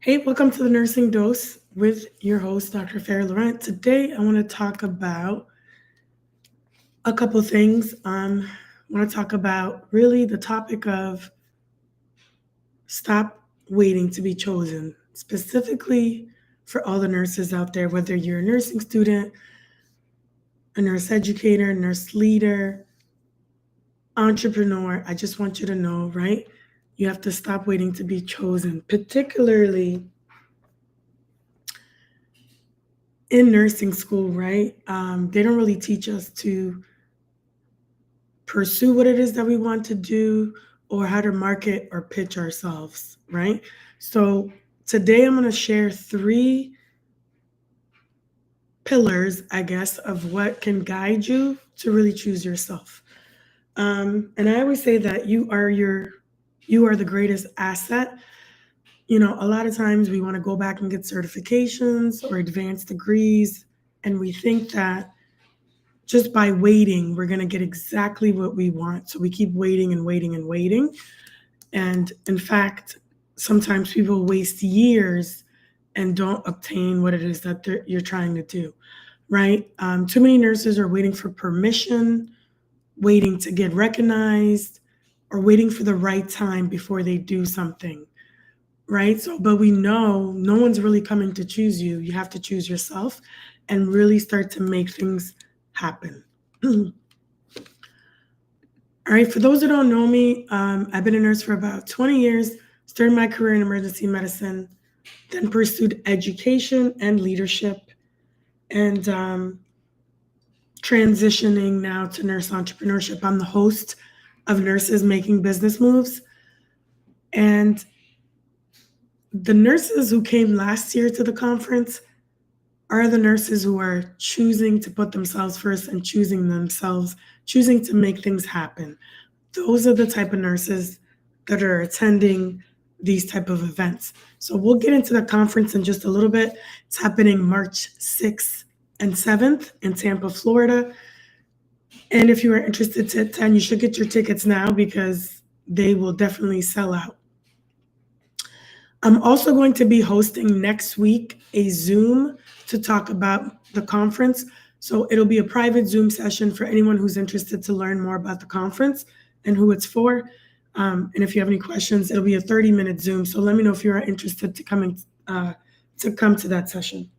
Hey, welcome to the Nursing Dose with your host, Dr. Farah Laurent. Today, I want to talk about a couple things. I want to talk about really the topic of stop waiting to be chosen, specifically for all the nurses out there, whether you're a nursing student, a nurse educator, nurse leader, entrepreneur. I just want you to know, right? You have to stop waiting to be chosen, particularly in nursing school, right? They don't really teach us to pursue what it is that we want to do or how to market or pitch ourselves, right? So today I'm going to share three pillars, I guess, of what can guide you to really choose yourself. And I always say that you are the greatest asset. You know, a lot of times we want to go back and get certifications or advanced degrees, and we think that just by waiting, we're going to get exactly what we want. So we keep waiting and waiting and waiting. And in fact, sometimes people waste years and don't obtain what it is that you're trying to do, right? Too many nurses are waiting for permission, waiting to get recognized, or waiting for the right time before they do something, right? So, but we know no one's really coming to choose you. You have to choose yourself and really start to make things happen. All right, for those who don't know me, I've been a nurse for about 20 years, started my career in emergency medicine, then pursued education and leadership, and transitioning now to nurse entrepreneurship. I'm the host of Nurses Making Business Moves. And the nurses who came last year to the conference are the nurses who are choosing to put themselves first and choosing to make things happen. Those are the type of nurses that are attending these type of events. So we'll get into the conference in just a little bit. It's happening March 6th and 7th in Tampa, Florida. And if you are interested to attend, you should get your tickets now because they will definitely sell out. I'm also going to be hosting next week a Zoom to talk about the conference. So it'll be a private Zoom session for anyone who's interested to learn more about the conference and who it's for. And if you have any questions, it'll be a 30-minute Zoom. So let me know if you are interested to come to that session.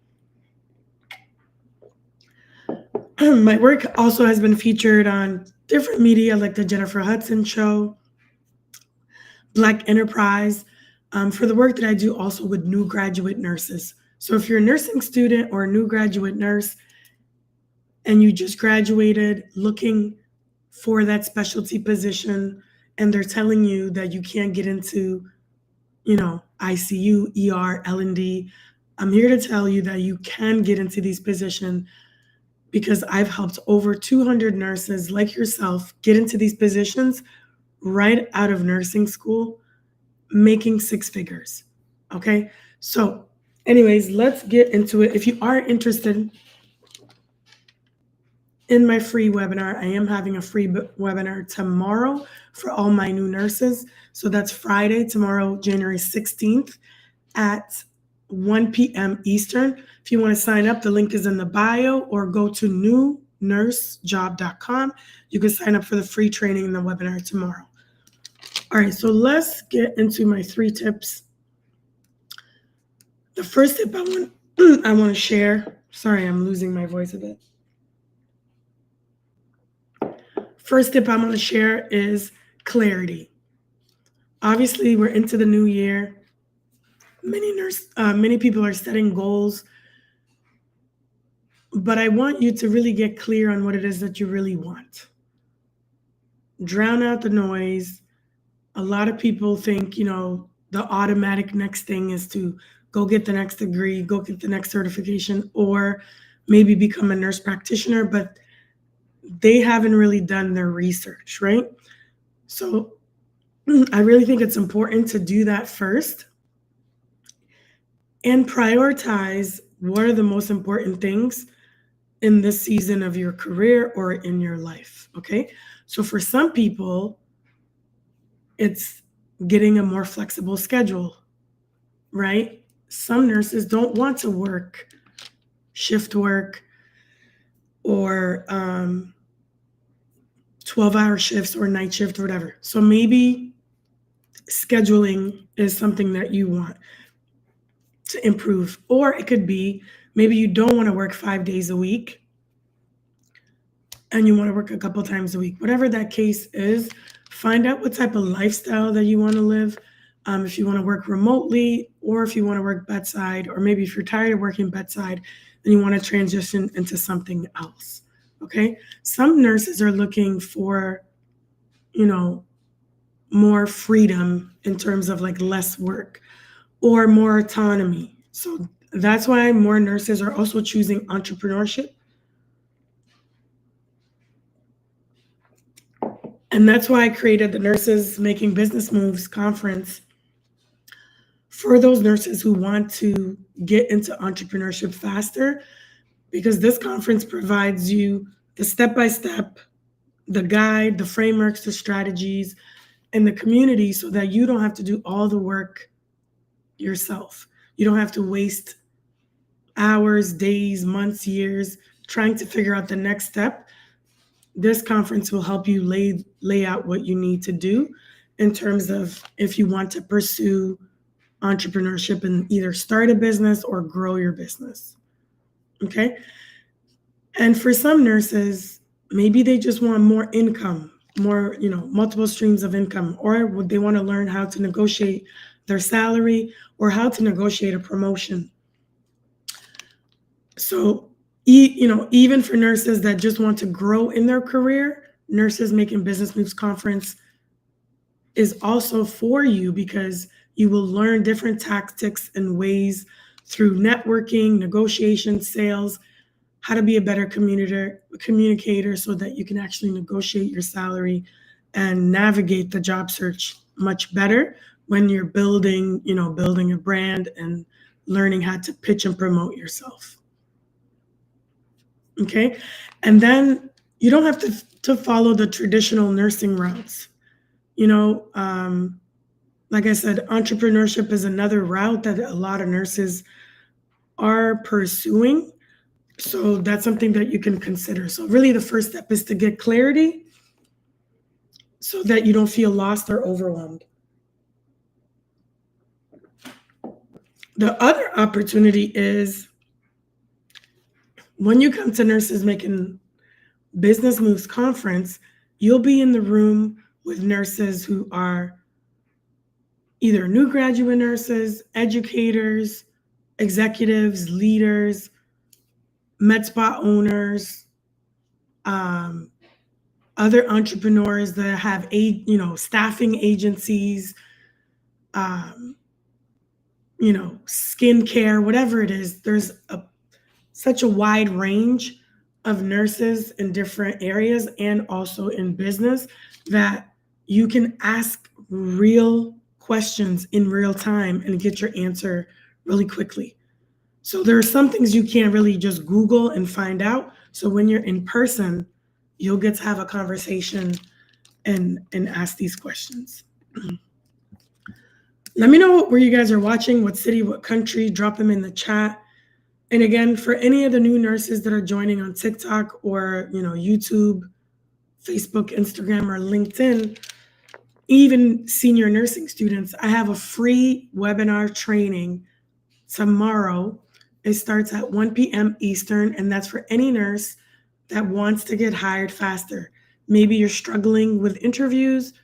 My work also has been featured on different media like the Jennifer Hudson Show, Black Enterprise, for the work that I do also with new graduate nurses. So if you're a nursing student or a new graduate nurse and you just graduated looking for that specialty position and they're telling you that you can't get into, ICU, ER, L&D, I'm here to tell you that you can get into these positions because I've helped over 200 nurses like yourself get into these positions right out of nursing school, making six figures. Okay. So anyways, let's get into it. If you are interested in my free webinar, I am having a free webinar tomorrow for all my new nurses. So that's Friday, tomorrow, January 16th at 1 p.m. Eastern. If you want to sign up, the link is in the bio or go to newnursejob.com. You can sign up for the free training in the webinar tomorrow. All right, so let's get into my 3 tips. The first tip I want to share, sorry, I'm losing my voice a bit. First tip I'm going to share is clarity. Obviously, we're into the new year. Many people are setting goals, but I want you to really get clear on what it is that you really want. Drown out the noise. A lot of people think, the automatic next thing is to go get the next degree, go get the next certification, or maybe become a nurse practitioner, but they haven't really done their research, right? So I really think it's important to do that first and prioritize what are the most important things in this season of your career or in your life, okay? So for some people, it's getting a more flexible schedule, right? some nurses don't want to work shift work or 12-hour shifts or night shift or whatever. So maybe scheduling is something that you want to improve. Or it could be maybe you don't want to work 5 days a week and you want to work a couple times a week. Whatever that case is, find out what type of lifestyle that you want to live. If you want to work remotely, or if you want to work bedside, or maybe if you're tired of working bedside and you want to transition into something else. Okay. Some nurses are looking for, more freedom in terms of like less work or more autonomy. So that's why more nurses are also choosing entrepreneurship. And that's why I created the Nurses Making Business Moves conference for those nurses who want to get into entrepreneurship faster, because this conference provides you the step-by-step, the guide, the frameworks, the strategies, and the community so that you don't have to do all the work yourself. You don't have to waste hours, days, months, years trying to figure out the next step. This conference will help you lay out what you need to do in terms of if you want to pursue entrepreneurship and either start a business or grow your business. Okay. And for some nurses, maybe they just want more income, more, multiple streams of income, or would they want to learn how to negotiate their salary or how to negotiate a promotion. So, even for nurses that just want to grow in their career, Nurses Making Business Moves conference is also for you, because you will learn different tactics and ways through networking, negotiation, sales, how to be a better communicator so that you can actually negotiate your salary and navigate the job search much better when you're building a brand and learning how to pitch and promote yourself. Okay. And then you don't have to follow the traditional nursing routes. Like I said, entrepreneurship is another route that a lot of nurses are pursuing. So that's something that you can consider. So really the first step is to get clarity so that you don't feel lost or overwhelmed. The other opportunity is when you come to Nurses Making Business Moves conference, you'll be in the room with nurses who are either new graduate nurses, educators, executives, leaders, med spa owners, other entrepreneurs that have staffing agencies, skincare, whatever it is. There's such a wide range of nurses in different areas and also in business that you can ask real questions in real time and get your answer really quickly. So there are some things you can't really just Google and find out. So when you're in person, you'll get to have a conversation and ask these questions. Let me know where you guys are watching, what city, what country, drop them in the chat. And again, for any of the new nurses that are joining on TikTok or, YouTube, Facebook, Instagram, or LinkedIn, even senior nursing students, I have a free webinar training tomorrow. It starts at 1 p.m. Eastern, and that's for any nurse that wants to get hired faster. Maybe you're struggling with interviews,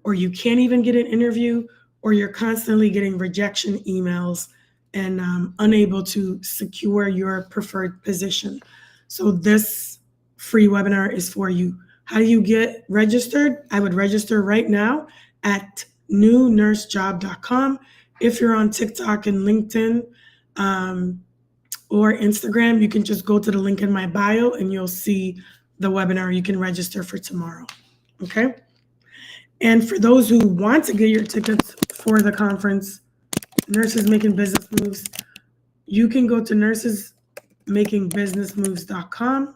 or you can't even get an interview, or you're constantly getting rejection emails and unable to secure your preferred position. So this free webinar is for you. How do you get registered? I would register right now at newnursejob.com. If you're on TikTok and LinkedIn or Instagram, you can just go to the link in my bio and you'll see the webinar. You can register for tomorrow. Okay. And for those who want to get your tickets for the conference, Nurses Making Business Moves, you can go to nursesmakingbusinessmoves.com.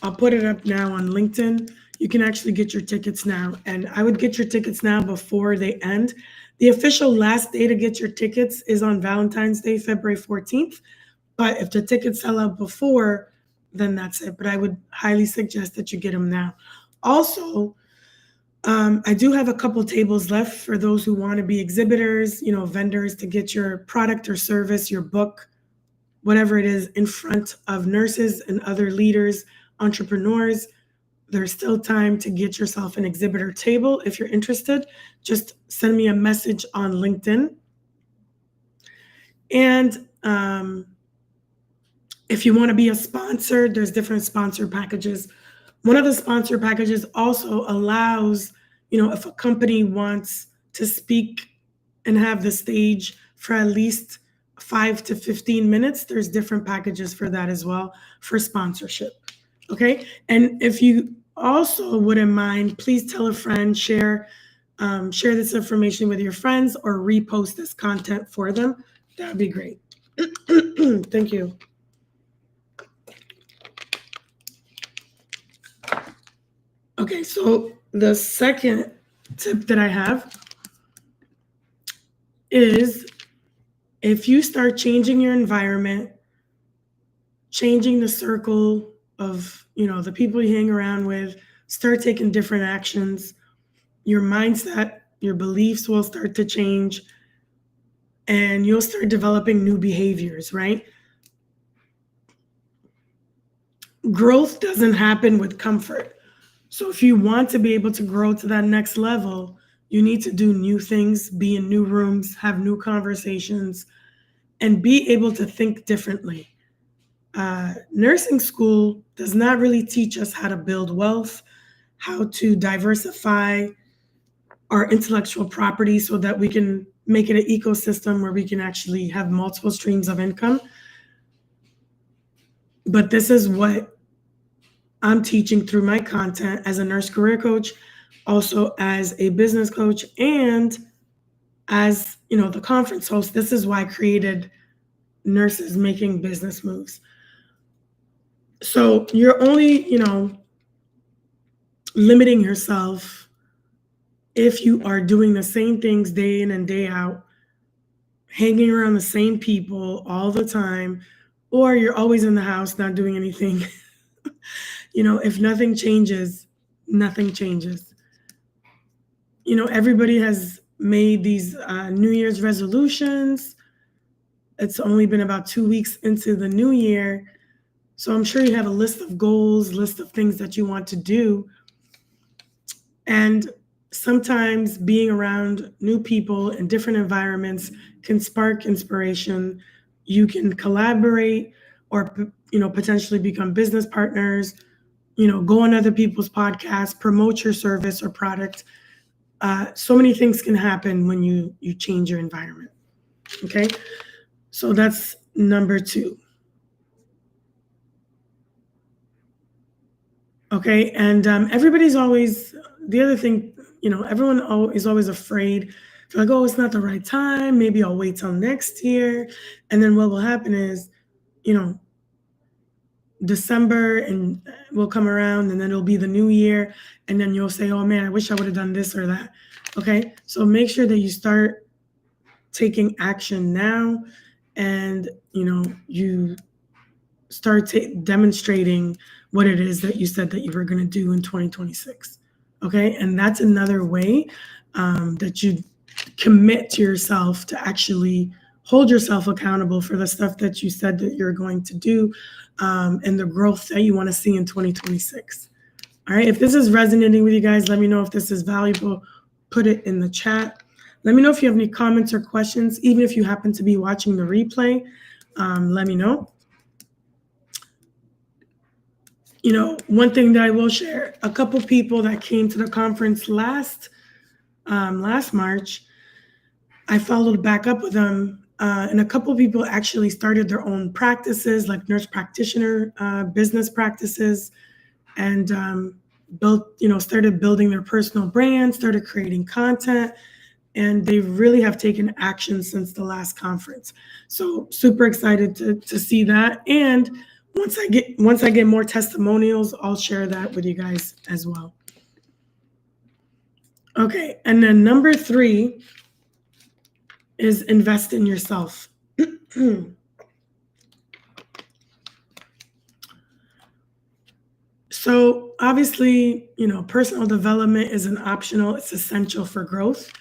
I'll put it up now on LinkedIn. You can actually get your tickets now. And I would get your tickets now before they end. The official last day to get your tickets is on Valentine's Day, February 14th. But if the tickets sell out before, then that's it. But I would highly suggest that you get them now. Also, I do have a couple tables left for those who want to be exhibitors, vendors, to get your product or service, your book, whatever it is, in front of nurses and other leaders, entrepreneurs. There's still time to get yourself an exhibitor table. If you're interested, just send me a message on LinkedIn. And if you want to be a sponsor, there's different sponsor packages. One of the sponsor packages also allows, if a company wants to speak and have the stage for at least 5 to 15 minutes, there's different packages for that as well for sponsorship. Okay. And if you also wouldn't mind, please tell a friend, share this information with your friends, or repost this content for them. That'd be great. Thank you. Okay, so the second tip that I have is, if you start changing your environment, changing the circle of, the people you hang around with, start taking different actions, your mindset, your beliefs will start to change, and you'll start developing new behaviors, right? Growth doesn't happen with comfort. So if you want to be able to grow to that next level, you need to do new things, be in new rooms, have new conversations, and be able to think differently. Nursing school does not really teach us how to build wealth, how to diversify our intellectual property so that we can make it an ecosystem where we can actually have multiple streams of income. But this is what I'm teaching through my content as a nurse career coach, also as a business coach, and as, the conference host. This is why I created Nurses Making Business Moves. So you're only, limiting yourself if you are doing the same things day in and day out, hanging around the same people all the time, or you're always in the house not doing anything. If nothing changes, nothing changes. Everybody has made these New Year's resolutions. It's only been about 2 weeks into the new year. So I'm sure you have a list of goals, list of things that you want to do. And sometimes being around new people in different environments can spark inspiration. You can collaborate or, potentially become business partners, go on other people's podcasts, promote your service or product. So many things can happen when you change your environment. Okay. So that's number 2. Okay. And everybody's always, the other thing, everyone is always afraid. They're like, oh, it's not the right time. Maybe I'll wait till next year. And then what will happen is, December and will come around, and then it'll be the new year. And then you'll say, oh man, I wish I would have done this or that. Okay. So make sure that you start taking action now, and, you start demonstrating what it is that you said that you were going to do in 2026. Okay. And that's another way that you commit to yourself to actually hold yourself accountable for the stuff that you said that you're going to do, and the growth that you want to see in 2026. All right. If this is resonating with you guys, let me know if this is valuable. Put it in the chat. Let me know if you have any comments or questions. Even if you happen to be watching the replay, let me know. One thing that I will share, a couple people that came to the conference last March, I followed back up with them, and a couple people actually started their own practices, like nurse practitioner business practices, and started building their personal brand, started creating content, and they really have taken action since the last conference. So super excited to see that. And once I get more testimonials, I'll share that with you guys as well. Okay, and then number 3 is invest in yourself. So obviously, personal development isn't optional, it's essential for growth.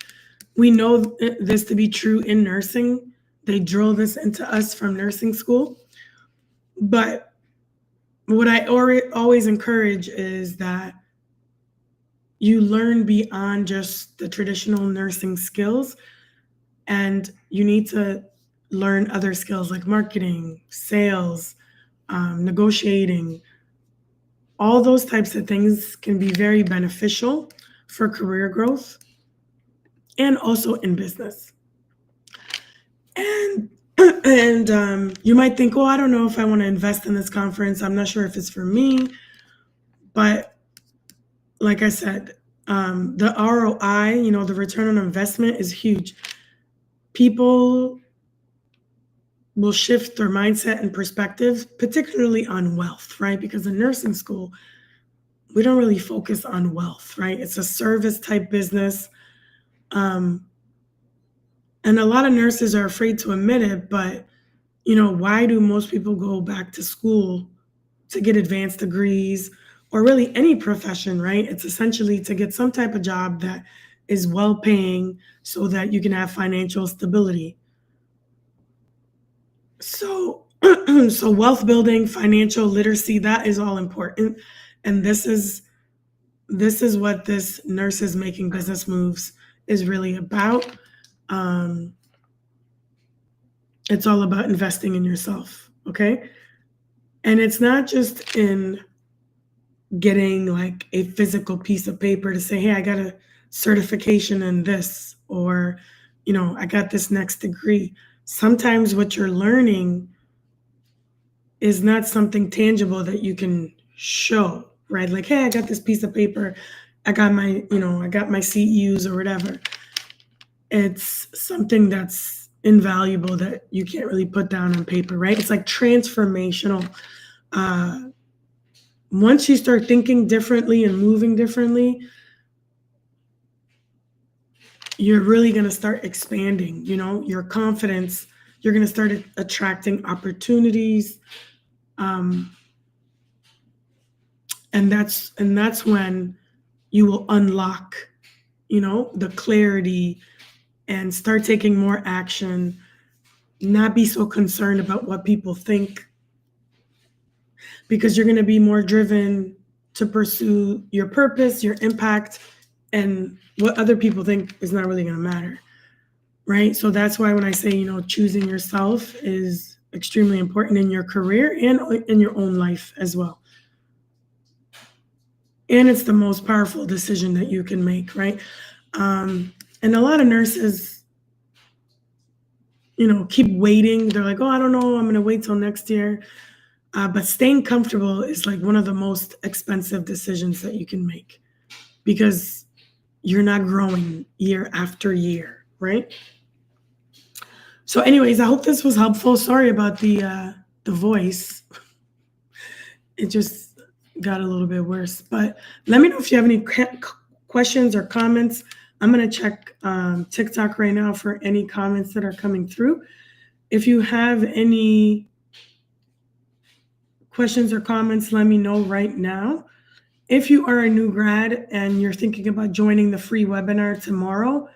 We know this to be true in nursing. They drill this into us from nursing school. But what I always encourage is that you learn beyond just the traditional nursing skills, and you need to learn other skills like marketing, sales, negotiating. All those types of things can be very beneficial for career growth and also in business. And you might think, well, I don't know if I want to invest in this conference. I'm not sure if it's for me. But like I said, the ROI, the return on investment is huge. People will shift their mindset and perspective, particularly on wealth, right? Because in nursing school, we don't really focus on wealth, right? It's a service type business. And a lot of nurses are afraid to admit it, but why do most people go back to school to get advanced degrees or really any profession, right? It's essentially to get some type of job that is well paying so that you can have financial stability. So, so wealth building, financial literacy, that is all important. And this is what this Nurses Making Business Moves is really about. It's all about investing in yourself, okay? And it's not just in getting like a physical piece of paper to say, hey, I got a certification in this, or, I got this next degree. Sometimes what you're learning is not something tangible that you can show, right? Like, hey, I got this piece of paper. I got my CEUs or whatever. It's something that's invaluable that you can't really put down on paper, right? It's like transformational. Once you start thinking differently and moving differently, you're really going to start expanding, your confidence. You're going to start attracting opportunities. And that's when you will unlock, the clarity and start taking more action, not be so concerned about what people think, because you're going to be more driven to pursue your purpose, your impact, and what other people think is not really going to matter, right? So that's why when I say, choosing yourself is extremely important in your career and in your own life as well. And it's the most powerful decision that you can make, right? And a lot of nurses, keep waiting. They're like, oh, I don't know, I'm going to wait till next year. But staying comfortable is like one of the most expensive decisions that you can make, because you're not growing year after year, right? So anyways, I hope this was helpful. Sorry about the voice. It just got a little bit worse. But let me know if you have any questions or comments. I'm going to check TikTok right now for any comments that are coming through. If you have any questions or comments, let me know right now. If you are a new grad and you're thinking about joining the free webinar tomorrow,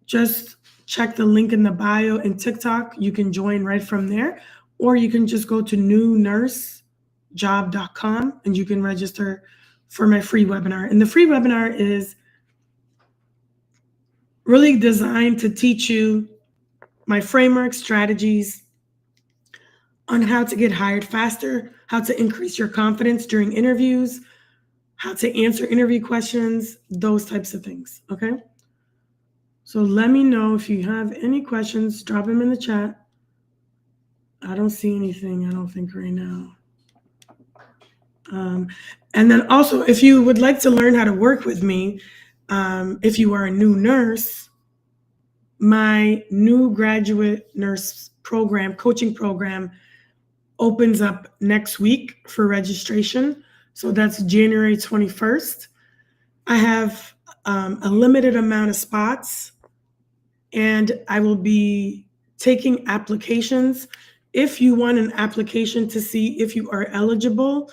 just check the link in the bio in TikTok. You can join right from there, or you can just go to newnursejob.com and you can register for my free webinar. And the free webinar is really designed to teach you my framework, strategies on how to get hired faster, how to increase your confidence during interviews, how to answer interview questions, those types of things, okay? So let me know if you have any questions, drop them in the chat. I don't see anything, I don't think right now. And then also, if you would like to learn how to work with me, if you are a new nurse, my new graduate nurse program, coaching program, opens up next week for registration. So that's January 21st. I have a limited amount of spots, and I will be taking applications. If you want an application to see if you are eligible,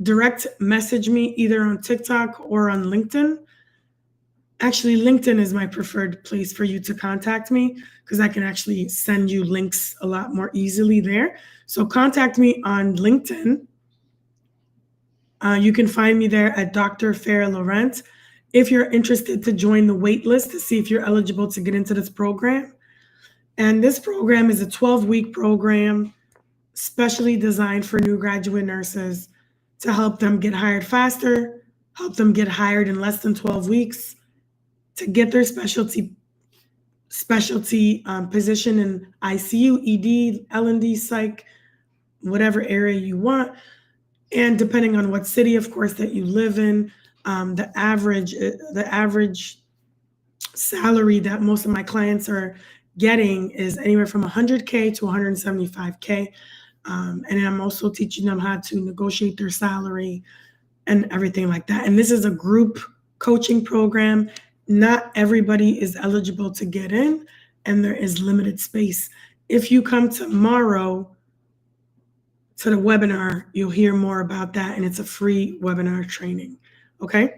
direct message me either on TikTok or on LinkedIn. Actually, LinkedIn is my preferred place for you to contact me because I can actually send you links a lot more easily there. So contact me on LinkedIn. You can find me there at Dr. Farah Laurent. If you're interested to join the wait list to see if you're eligible to get into this program. And this program is a 12-week program specially designed for new graduate nurses to help them get hired faster, help them get hired in less than 12 weeks, to get their specialty position in ICU, ED, L&D, psych, whatever area you want. And depending on what city, of course, that you live in, the average salary that most of my clients are getting is anywhere from 100K to 175K. And I'm also teaching them how to negotiate their salary and everything like that. And this is a group coaching program. Not everybody is eligible to get in, and there is limited space. If you come tomorrow to the webinar, you'll hear more about that, and it's a free webinar training, okay?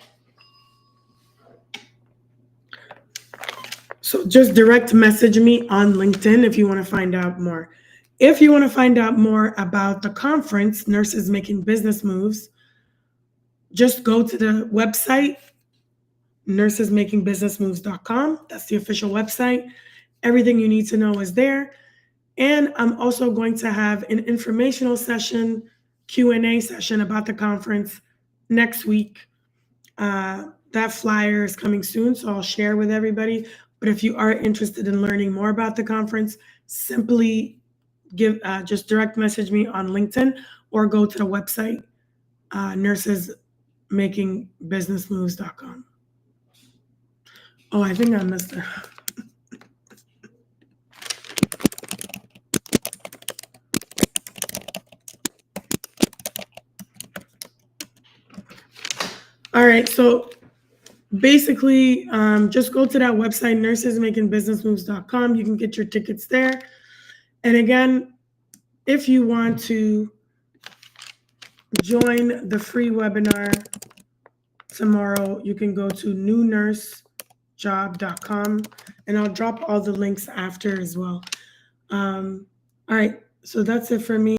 So just direct message me on LinkedIn if you want to find out more. If you want to find out more about the conference, Nurses Making Business Moves, just go to the website, nursesmakingbusinessmoves.com. That's the official website. Everything you need to know is there. And I'm also going to have an informational session, Q&A session about the conference next week. That flyer is coming soon, so I'll share with everybody. But if you are interested in learning more about the conference, simply just direct message me on LinkedIn or go to the website, nursesmakingbusinessmoves.com. Oh, I think I missed it. All right, so basically, just go to that website, nursesmakingbusinessmoves.com. You can get your tickets there. And again, if you want to join the free webinar tomorrow, you can go to newnursejob.com, and I'll drop all the links after as well. All right, so that's it for me.